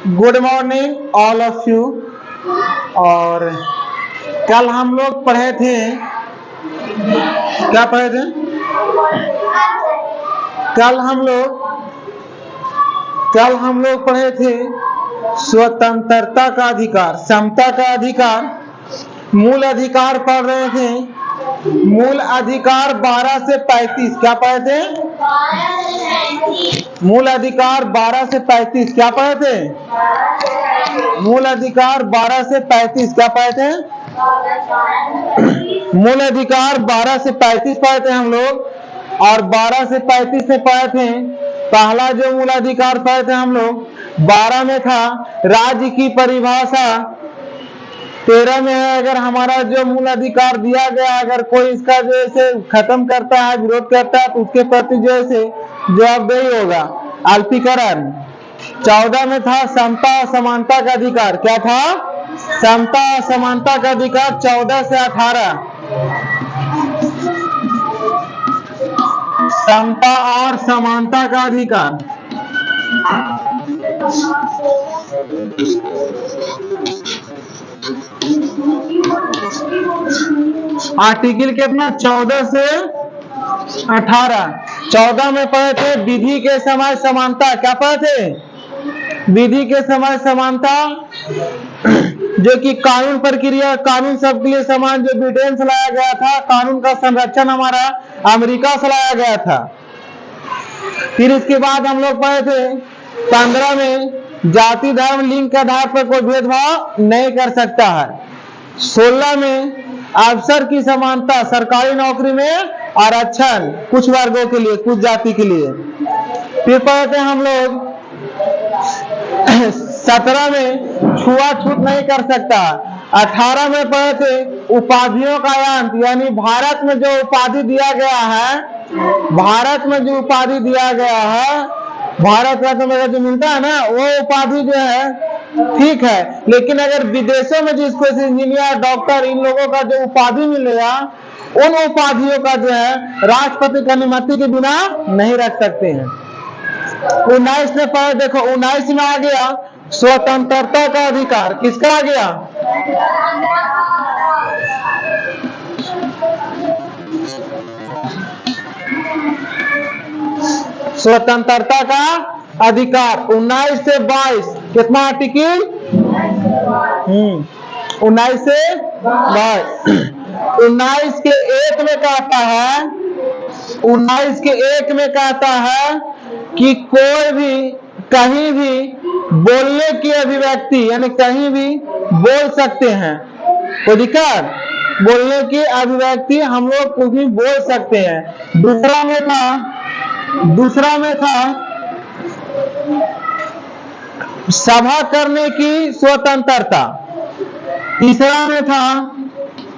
Good morning all of you. और कल हम लोग पढ़े थे, क्या पढ़े थे? कल हम लोग पढ़े थे स्वतंत्रता का अधिकार, समता का अधिकार, मूल अधिकार पढ़ रहे थे। मूल अधिकार 12 से 35 क्या पढ़े थे? मूल अधिकार 12 से 35 क्या पढ़े थे? मूल अधिकार 12 से 35 क्या पढ़े थे? मूल अधिकार 12 से 35 पढ़े थे हम लोग। और 12 से 35 में पढ़े थे, पहला जो मूल अधिकार पढ़े थे हम लोग 12 में था राज्य की परिभाषा। 13 में है अगर हमारा जो मूल अधिकार दिया गया अगर कोई इसका जो है खत्म करता है, विरोध करता है, तो उसके प्रति जो है जवाबदेही होगा, अल्पीकरण। 14 में था समता और समानता का अधिकार। क्या था? समता और समानता का अधिकार 14 से 18। समता और समानता का अधिकार आर्टिकल कितना? 14 से 18। 14 में पढ़े थे विधि के समय समानता। क्या पढ़े थे? विधि के समय समानता, जो कि कानून प्रक्रिया, कानून सबके लिए समान, जो ब्रिटेन से लाया गया था। कानून का संरक्षण हमारा अमेरिका से लाया गया था। फिर इसके बाद हम लोग पढ़े थे 15 में जाति धर्म लिंग के आधार पर कोई भेदभाव नहीं कर सकता है। 16 में अवसर की समानता, सरकारी नौकरी में आरक्षण कुछ वर्गों के लिए, कुछ जाति के लिए। फिर पढ़े थे हम लोग 17 में छुआछूत नहीं कर सकता। 18 में पढ़े थे उपाधियों का अंत, यानी भारत में जो उपाधि दिया गया है, भारत में जो उपाधि दिया गया है, भारत रत्न में जो मिलता है ना, वो उपाधि जो है ठीक है, लेकिन अगर विदेशों में जिसको इंजीनियर, डॉक्टर, इन लोगों का जो उपाधि मिलेगा, उन उपाधियों का जो है राष्ट्रपति की अनुमति के बिना नहीं रख सकते हैं। 19 में पढ़े, देखो 19 में आ गया स्वतंत्रता का अधिकार। किसका आ गया? स्वतंत्रता का अधिकार। 19 से 22 कितना आर्टिकल? 19 से 22। 19 के 1 में कहता है, 19 के 1 में कहता है कि कोई भी कहीं भी बोलने की अभिव्यक्ति, यानी कहीं भी बोल सकते हैं। कोई दिक्कत? बोलने की अभिव्यक्ति हम लोग कुछ भी बोल सकते हैं। दूसरा में था सभा करने की स्वतंत्रता। तीसरा में था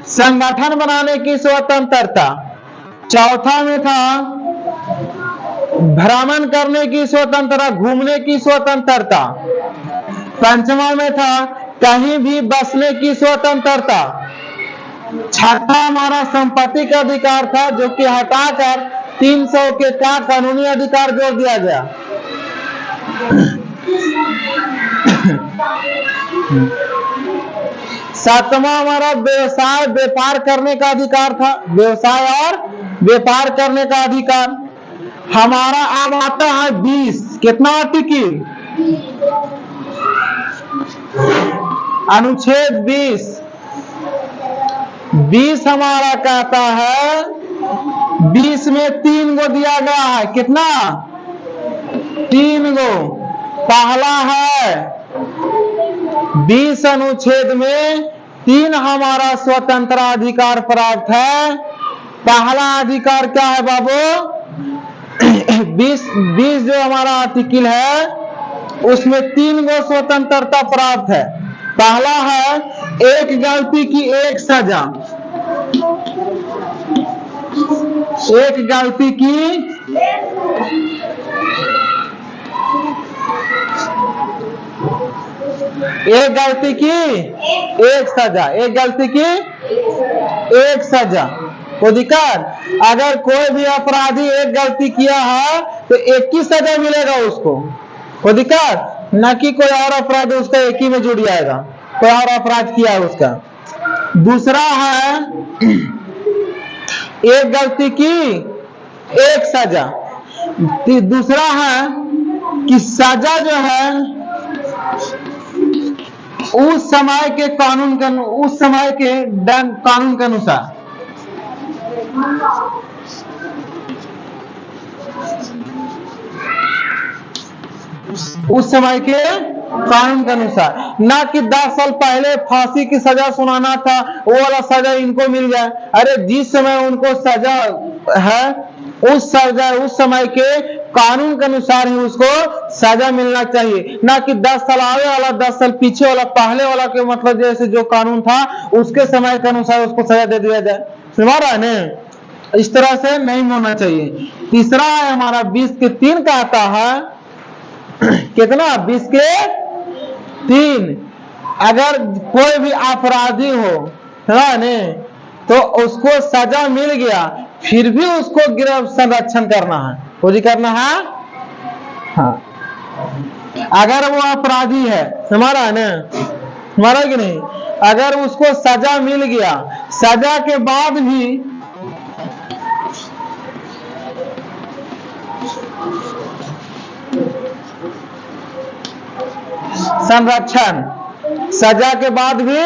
संगठन बनाने की स्वतंत्रता। चौथा में था भ्रमण करने की स्वतंत्रता, घूमने की स्वतंत्रता। पंचमा में था कहीं भी बसने की स्वतंत्रता। छठा हमारा संपत्ति का अधिकार था, जो कि हटाकर 300 के क्या कानूनी अधिकार जोड़ दिया गया। सातवां हमारा व्यवसाय व्यापार करने का अधिकार था, व्यवसाय और व्यापार करने का अधिकार। हमारा अब आता है 20। कितना आर्टिकल? अनुच्छेद 20 हमारा कहता है, 20 में 3 गो दिया गया है। कितना? 3 गो। पहला है 20 अनुच्छेद में 3 हमारा स्वतंत्र अधिकार प्राप्त है। पहला अधिकार क्या है बाबू? 20 जो हमारा आर्टिकल है उसमें 3 गो स्वतंत्रता प्राप्त है। पहला है एक गलती की एक सजा। एक गलती की एक सजा। एक गलती की एक सजा। कोई दिक्कत? अगर कोई भी अपराधी एक गलती किया है तो एक ही सजा मिलेगा उसको। कोई दिक्कत? न कि कोई और अपराध उसका एक ही में जुड़ जाएगा, कोई और अपराध किया है उसका। दूसरा है एक गलती की एक सजा। दूसरा है कि सजा जो है उस समय के कानून के अनुसार, उस समय के कानून के अनुसार, ना कि 10 साल पहले फांसी की सजा सुनाना था वो वाला सजा इनको मिल जाए। अरे जिस समय उनको सजा है उस समय के कानून के अनुसार ही उसको सजा मिलना चाहिए, ना कि 10 साल आगे वाला 10 साल पीछे वाला पहले वाला के मतलब जैसे जो कानून था उसके समय के अनुसार उसको सजा दे दिया जाए। समझ रहा है ना? इस तरह से नहीं होना चाहिए। तीसरा है हमारा 20 के 3 कहता है कितना, 20 के 3, अगर कोई भी अपराधी हो है ना तो उसको सजा मिल गया फिर भी उसको गिरफ्त संरक्षण करना है, खोजी करना है। हाँ, अगर वो अपराधी है हमारा ना, हमारा कि नहीं, अगर उसको सजा मिल गया सजा के बाद भी संरक्षण, सजा के बाद भी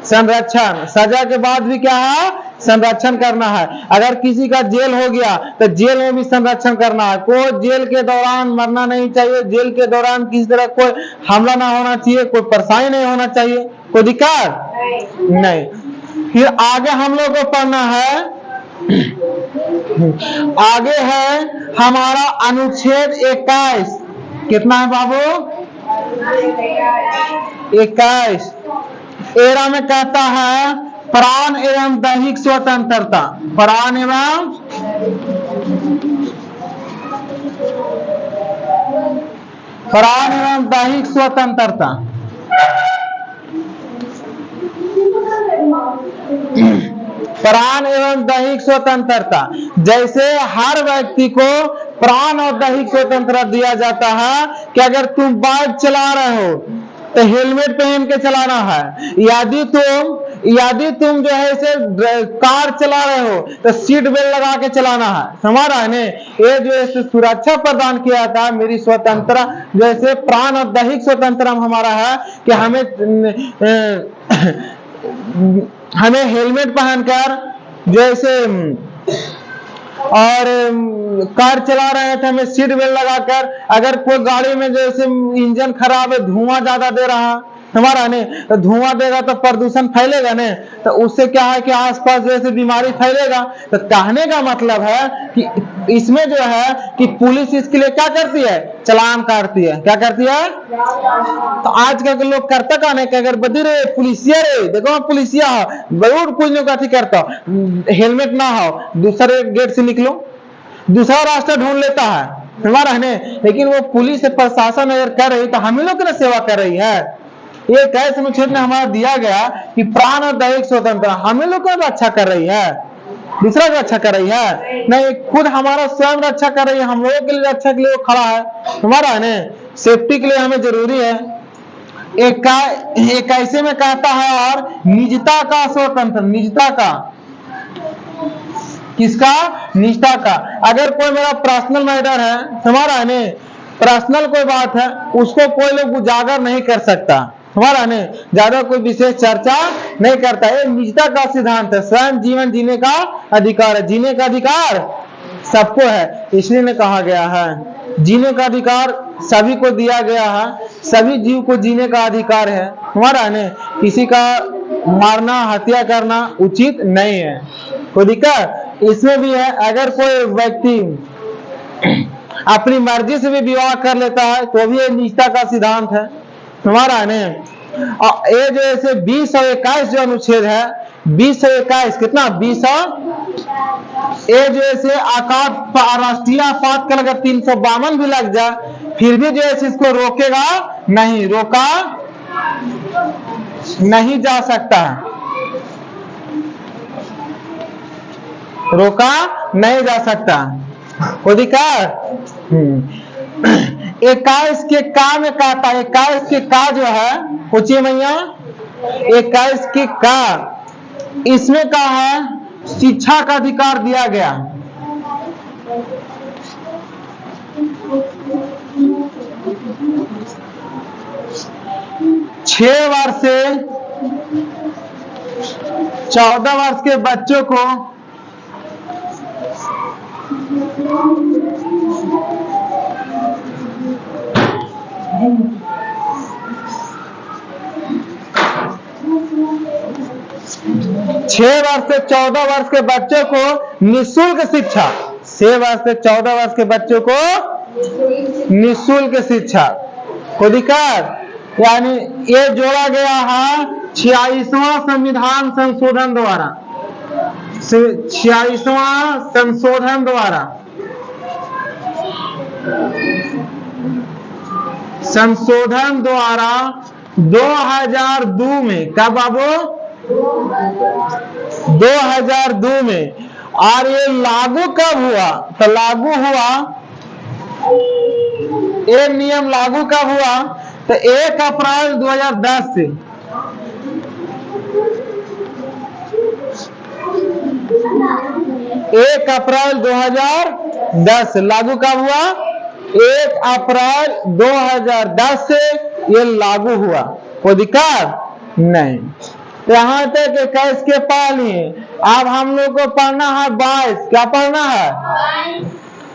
संरक्षण, सजा के बाद भी क्या है, संरक्षण करना है। अगर किसी का जेल हो गया तो जेल में भी संरक्षण करना है। कोई जेल के दौरान मरना नहीं चाहिए, जेल के दौरान किसी तरह कोई हमला ना होना चाहिए, कोई परेशानी नहीं होना चाहिए, कोई दिक्कत नहीं। फिर आगे हम लोग को पढ़ना है, आगे है हमारा अनुच्छेद 21। कितना है बाबू? 21। एरा में कहता है प्राण एवं दैहिक स्वतंत्रता, प्राण एवं दैहिक स्वतंत्रता। प्राण एवं दैहिक स्वतंत्रता, जैसे हर व्यक्ति को प्राण और दैहिक स्वतंत्रता दिया जाता है कि अगर तुम बाइक चला रहे हो तो हेलमेट पहन के चलाना है, यदि तुम जो है इसे कार चला रहे हो तो सीट बेल्ट लगा के चलाना है। समझ रहा है ने? ये जो है सुरक्षा प्रदान किया था मेरी स्वतंत्रता, जैसे प्राण और दैहिक स्वतंत्रता हमारा है कि हमें हेलमेट पहनकर जैसे और कार चला रहे थे हमें सीट बेल्ट लगाकर, अगर कोई गाड़ी में जैसे इंजन खराब है धुआं ज्यादा दे रहा हमारा ने तो धुआं देगा तो प्रदूषण फैलेगा ने, तो उससे क्या है कि आसपास जैसे बीमारी फैलेगा। तो कहने का मतलब है कि इसमें जो है कि पुलिस इसके लिए क्या करती है, चालान काटती है। क्या करती है? तो आज का लोग करता का नहीं कि अगर बदी रे पुलिसिया रे देखो पुलिसिया जरूर कुछ लोग अथी करता, हेलमेट ना हो दूसरे गेट से निकलो, दूसरा रास्ता ढूंढ लेता है हमारा है। लेकिन वो पुलिस प्रशासन अगर कर रही तो हम लोग की सेवा कर रही है। ये कैसे अनुच्छेद में हमारा दिया गया कि प्राण और दैहिक स्वतंत्रता हम लोग को रक्षा कर रही है, दूसरा को रक्षा कर रही है नहीं, खुद हमारा स्वयं रक्षा कर रही है। हम लोगों के लिए रक्षा के लिए वो खड़ा है हमारा है ना, सेफ्टी के लिए हमें जरूरी है। एक ऐसे में कहता है और निजता का स्वतंत्र, निजता का, किसका? निजता का। अगर कोई मेरा पर्सनल मैटर है हमारा है, पर्सनल कोई बात है उसको कोई लोग उजागर नहीं कर सकता हमारा ने, ज्यादा कोई विशेष चर्चा नहीं करता है। निजता का सिद्धांत है, स्वयं जीवन जीने का अधिकार है, जीने का अधिकार सबको है, इसलिए ने कहा गया है जीने का अधिकार सभी को दिया गया है, सभी जीव को जीने का अधिकार है हमारा ने, किसी का मारना हत्या करना उचित नहीं है। कोई दिक्कत इसमें भी है? अगर कोई व्यक्ति अपनी मर्जी से भी विवाह कर लेता है तो भी ये निजता का सिद्धांत है हमारा ने। ये जो ऐसे 20 और 21 जो अनुच्छेद है, 20 और 21 कितना, 20 ये जो ऐसे राष्ट्रीय आपातकाल अगर 352 भी लग जाए फिर भी जो है इसको रोकेगा नहीं, रोका नहीं जा सकता, रोका नहीं जा सकता। कोई दिक्कत? 21 के का में कहता है, 21 के का जो है, पूछिए भैया, 21 के का, इसमें क्या है, शिक्षा का अधिकार दिया गया। छह वर्ष से 14 वर्ष के बच्चों को छह वर्ष से 14 वर्ष के बच्चों को निःशुल्क शिक्षा, 6 वर्ष से 14 वर्ष के बच्चों को निःशुल्क शिक्षा को दिक्कत, यानी ये जोड़ा गया है 46वां संविधान संशोधन द्वारा, 46वां संशोधन द्वारा, संशोधन द्वारा 2002 में, कब बाबू, 2002 में। और ये लागू कब हुआ, तो लागू हुआ, ये नियम लागू कब हुआ, तो 1 अप्रैल 2010 से, 1 अप्रैल 2010 लागू कब हुआ, 1 अप्रैल 2010 से ये लागू हुआ, कोई दिक्कत नहीं। यहाँ तक 21 के पढ़ लिए। अब हम लोग को पढ़ना है 22, क्या पढ़ना है,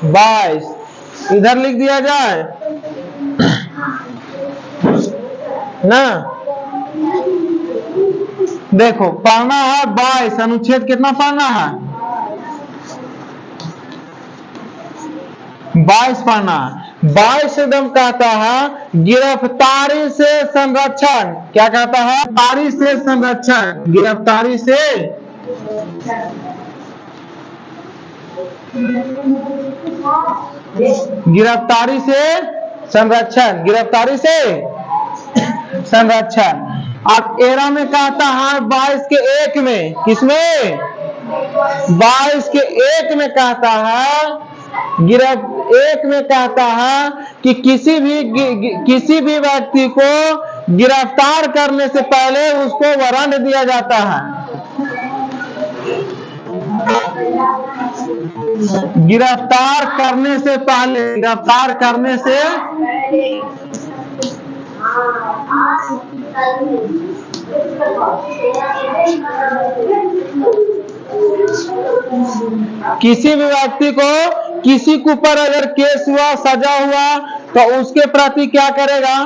22, इधर लिख दिया जाए ना, देखो पढ़ना है 22, अनुच्छेद कितना पढ़ना है, 22 पढ़ना है। 22 एकदम कहता है गिरफ्तारी से संरक्षण, क्या कहता है, गिरफ्तारी से संरक्षण, गिरफ्तारी से, गिरफ्तारी से संरक्षण, गिरफ्तारी से संरक्षण। अब एरा में कहता है 22 के 1 में, किसमें, 22 के 1 में कहता है, एक में कहता है कि किसी भी व्यक्ति को गिरफ्तार करने से पहले उसको वारंट दिया जाता है, गिरफ्तार करने से पहले, गिरफ्तार करने से किसी भी व्यक्ति को, किसी के ऊपर अगर केस हुआ, सजा हुआ, तो उसके प्रति क्या करेगा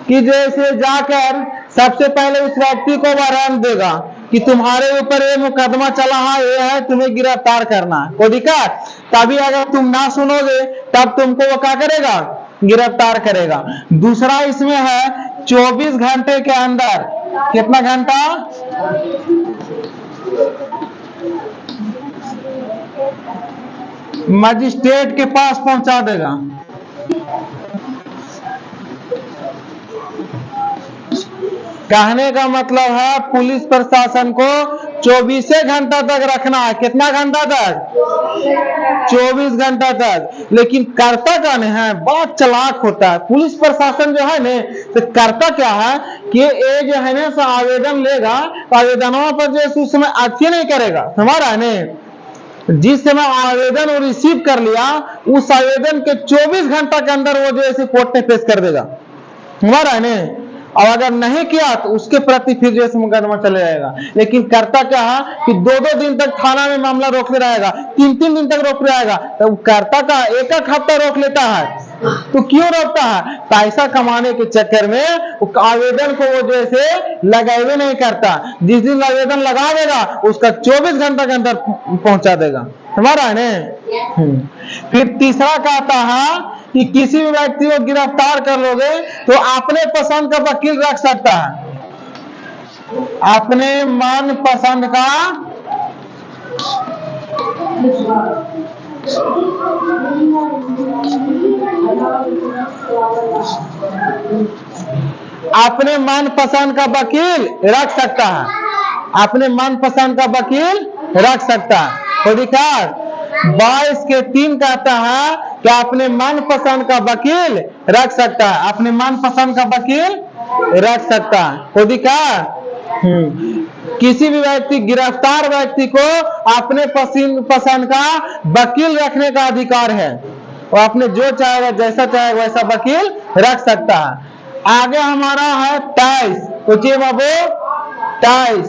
कि जैसे जाकर सबसे पहले उस व्यक्ति को वारंट देगा कि तुम्हारे ऊपर ये मुकदमा चला है, ये है, तुम्हें गिरफ्तार करना है, कोई दिक्कत। तभी अगर तुम ना सुनोगे तब तुमको वो क्या करेगा, गिरफ्तार करेगा। दूसरा इसमें है 24 घंटे के अंदर, कितना घंटा, मजिस्ट्रेट के पास पहुंचा देगा। कहने का मतलब है पुलिस प्रशासन को 24 घंटा तक रखना है, कितना घंटा तक, 24 घंटा तक। लेकिन करता क्या नहीं है, बहुत चालाक होता है पुलिस प्रशासन जो है ना, तो करता क्या है कि ये जो है ना आवेदन लेगा, तो आवेदनों पर जो उस समय अच्छी नहीं करेगा, हमारा है ना, जिस समय आवेदन वो रिसीव कर लिया, उस आवेदन के 24 घंटा के अंदर वो जो है कोर्ट में पेश कर देगा, हमारा है ना। और अगर नहीं किया तो उसके प्रति फिर जैसे मुकदमा चले जाएगा। लेकिन करता क्या है कि 2-2 दिन तक थाना में मामला रोकते रहेगा, 3-3 दिन तक रोक रहेगा, तो करता का 1-1 हफ्ता रोक लेता है। तो क्यों रोकता है, पैसा कमाने के चक्कर में आवेदन को वो जैसे लगावे नहीं करता, जिस दिन आवेदन लगा देगा उसका 24 घंटा के अंदर पहुंचा देगा, हमारा है ना। फिर तीसरा कहता है कि किसी भी व्यक्ति को गिरफ्तार कर लोगे तो अपने पसंद का वकील रख सकता है, अपने मन पसंद का, अपने मन पसंद का वकील रख सकता है, अपने मन पसंद का वकील रख सकता है, कोई दिक्कत। 22 के 3 कहता है क्या अपने मनपसंद का वकील रख सकता है? अपने मनपसंद का वकील रख सकता है। को दिखा? किसी भी व्यक्ति, गिरफ्तार व्यक्ति को अपने पसंद का वकील रखने का अधिकार है। वो अपने जो चाहेगा, जैसा चाहेगा वैसा वकील रख सकता है। आगे हमारा है 23। सोचिए बाबू, 23।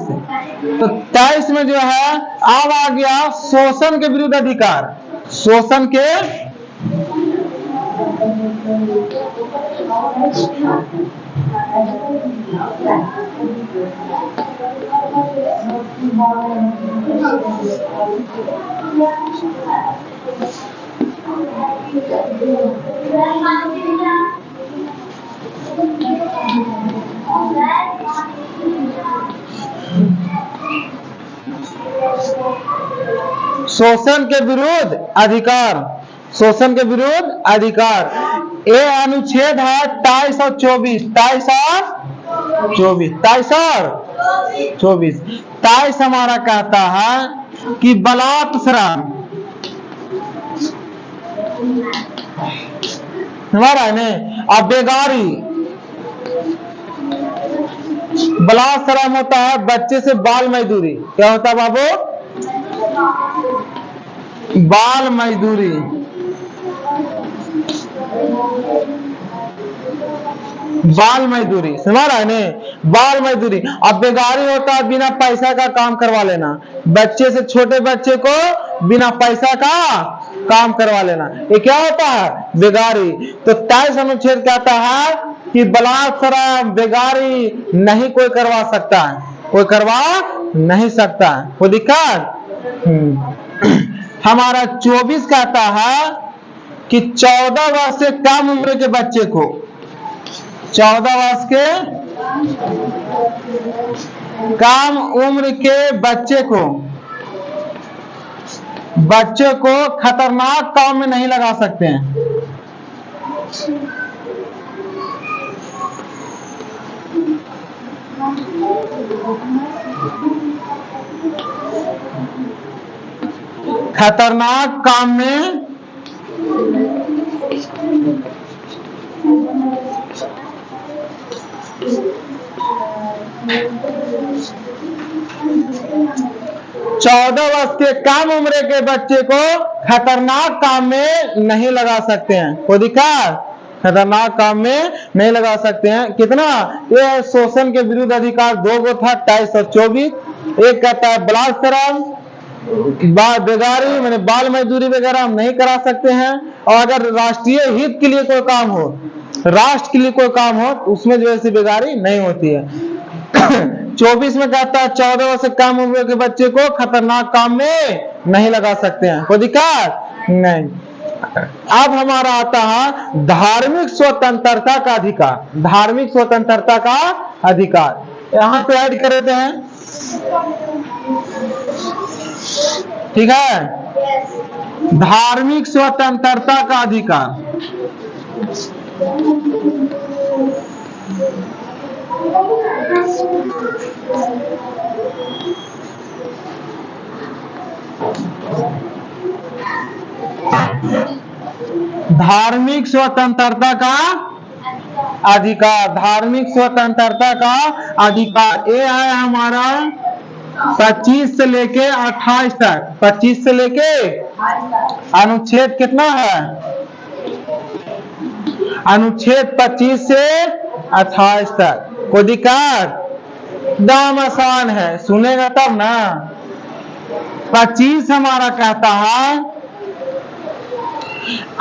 तो 23 में जो है अब आ गया शोषण के विरुद्ध अधिकार। शोषण के शोषण के विरुद्ध अधिकार। शोषण के विरुद्ध अधिकार, ये अनुच्छेद है 23 और 24। 23 और 24। 23 और 24। 23 हमारा कहता है कि बलात्कार, हमारा है ना, अब बेगारी, बलात्कार होता है बच्चे से बाल मजदूरी। क्या होता है बाबू? बाल मजदूरी। बाल मजदूरी समझ रहा है ने? बाल मजदूरी। अब बेगारी होता है बिना पैसा का काम करवा लेना, बच्चे से छोटे बच्चे को बिना पैसा का काम करवा लेना, ये क्या होता है? बेगारी। तो 23 अनुच्छेद कहता है कि बलात्कार, बेगारी नहीं कोई करवा सकता है, कोई करवा नहीं सकता है। कोई दिक्कत? हमारा 24 कहता है कि 14 वर्ष से कम उम्र के बच्चे को, 14 वर्ष के कम उम्र के बच्चे को खतरनाक काम में नहीं लगा सकते हैं। खतरनाक काम में चौदह वर्ष के कम उम्र के बच्चे को खतरनाक काम में नहीं लगा सकते हैं। कोई दिक्कत? खतरनाक काम में नहीं लगा सकते हैं। कितना? ये शोषण के विरुद्ध अधिकार दो गो था, 23 और 24। एक कहता है बलात्कार, बेगारी मैंने बाल मजदूरी वगैरह हम नहीं करा सकते हैं। और अगर राष्ट्रीय हित के लिए कोई काम हो, राष्ट्र के लिए कोई काम हो, उसमें जो है बेगारी नहीं होती है। 24 में कहता है 14 वर्ष से कम उम्र के बच्चे को खतरनाक काम में नहीं लगा सकते हैं। कोई दिक्कत नहीं। अब हमारा आता है धार्मिक स्वतंत्रता का अधिकार। धार्मिक स्वतंत्रता का अधिकार यहां पे ऐड कर देते हैं, ठीक है। धार्मिक स्वतंत्रता का अधिकार, धार्मिक स्वतंत्रता का अधिकार, धार्मिक स्वतंत्रता का अधिकार ये है हमारा 25 से लेके 28 तक। 25 से लेके अनुच्छेद कितना है? अनुच्छेद 25 से 28 तक। कोई दिक्कत? एकदम आसान है, सुनेगा तब ना। 25 हमारा कहता है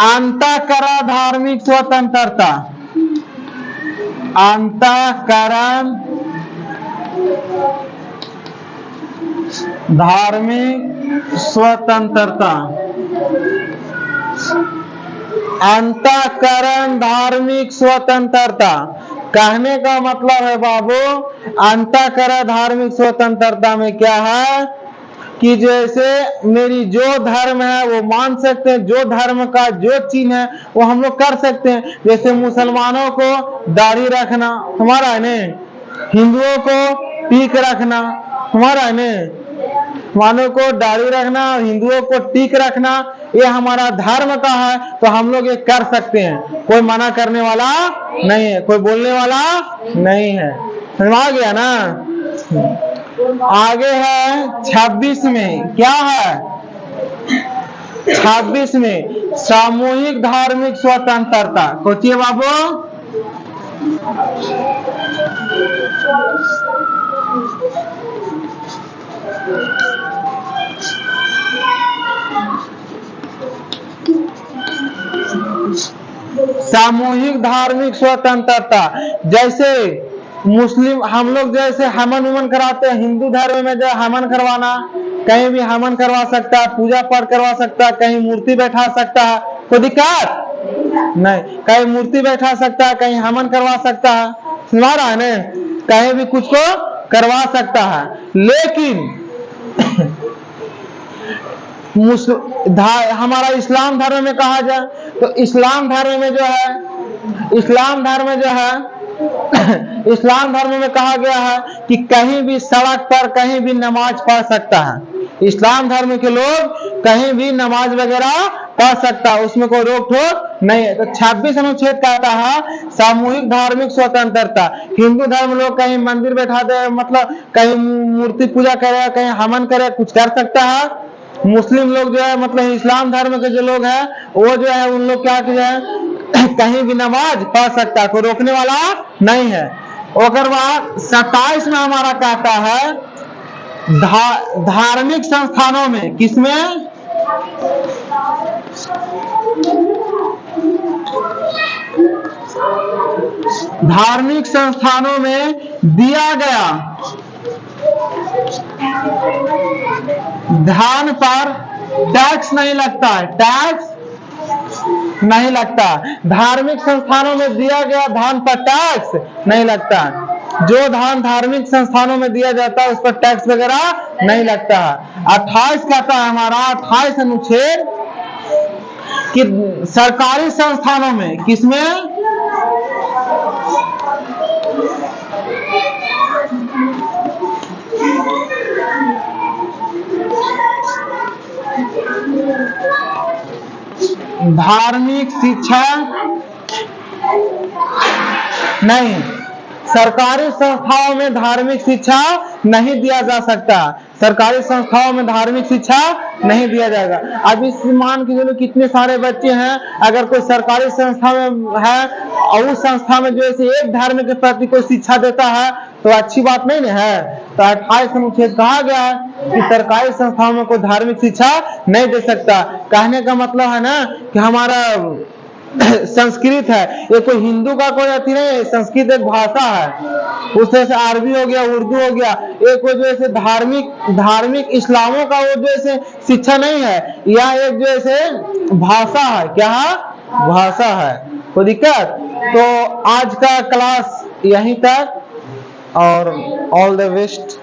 अंतःकरण धार्मिक स्वतंत्रता, अंतःकरण धार्मिक स्वतंत्रता, अंतःकरण धार्मिक स्वतंत्रता। कहने का मतलब है बाबू, अंतःकरण धार्मिक स्वतंत्रता में क्या है कि जैसे मेरी जो धर्म है वो मान सकते हैं, जो धर्म का जो चीज है वो हम लोग कर सकते हैं। जैसे मुसलमानों को दाढ़ी रखना हमारा है ने, हिंदुओं को टीक रखना हमारा है ने, मुसलमानों को दाढ़ी रखना, हिंदुओं को टीक रखना, ये हमारा धर्म का है, तो हम लोग ये कर सकते हैं, कोई मना करने वाला नहीं है, कोई बोलने वाला नहीं है। समझ आ गया ना। आगे है 26 में, क्या है 26 में सामूहिक धार्मिक स्वतंत्रता। सोचिए बाबू, सामूहिक धार्मिक स्वतंत्रता। जैसे मुस्लिम हम लोग जैसे हवन उमन कराते हैं, हिंदू धर्म में जो हवन करवाना, कहीं भी हवन करवा सकता है, पूजा पाठ करवा सकता है, कहीं मूर्ति बैठा सकता है, कोई दिक्कत नहीं, कहीं मूर्ति बैठा सकता है, कहीं हवन करवा सकता है, सुना रहा है ना, कहीं भी कुछ को करवा सकता है। लेकिन हमारा इस्लाम धर्म में कहा जाए तो इस्लाम धर्म में जो है, इस्लाम धर्म में कहा गया है कि कहीं भी सड़क पर कहीं भी नमाज पढ़ सकता है। इस्लाम धर्म के लोग कहीं भी नमाज वगैरह पढ़ सकता है, उसमें कोई रोक टोक नहीं है। तो 26 अनुच्छेद कहता है सामूहिक धार्मिक स्वतंत्रता। हिंदू धर्म लोग कहीं मंदिर बैठा दे, मतलब कहीं मूर्ति पूजा करे, कहीं हवन करे, कुछ कर सकता है। मुस्लिम लोग जो है, मतलब इस्लाम धर्म के जो लोग हैं, वो जो है उन लोग क्या जो है कहीं भी नमाज पढ़ सकता है, कोई रोकने वाला नहीं है। और बाद 27 में हमारा कहता है धार्मिक संस्थानों में, किसमें धार्मिक संस्थानों में दिया गया धन पर टैक्स नहीं लगता है, टैक्स नहीं लगता। धार्मिक संस्थानों में दिया गया धन पर टैक्स नहीं लगता। जो धन धार्मिक संस्थानों में दिया जाता है उस पर टैक्स वगैरह नहीं लगता है। 28 कहता है हमारा 28 अनुच्छेद कि सरकारी संस्थानों में, किसमें धार्मिक शिक्षा नहीं, सरकारी संस्थाओं में धार्मिक शिक्षा नहीं दिया जा सकता। सरकारी संस्थाओं में धार्मिक शिक्षा नहीं दिया जाएगा। अब इस मान के चलो कितने सारे बच्चे हैं, अगर कोई सरकारी संस्था में है और उस संस्था में जो है एक धर्म के प्रति कोई शिक्षा देता है तो अच्छी बात नहीं है। तो 28 अनुच्छेद कहा गया है कि सरकारी संस्थाओं में कोई धार्मिक शिक्षा नहीं दे सकता। कहने का मतलब है ना कि हमारा संस्कृत है, ये कोई हिंदू का कोई अति नहीं है, संस्कृत एक भाषा है, उससे से अरबी हो गया, उर्दू हो गया, एक वो जो है धार्मिक इस्लामों का वो जो है शिक्षा नहीं है, यह एक जो है भाषा है। क्या है? भाषा है। कोई दिक्कत? तो आज का क्लास यहीं तक और ऑल द बेस्ट।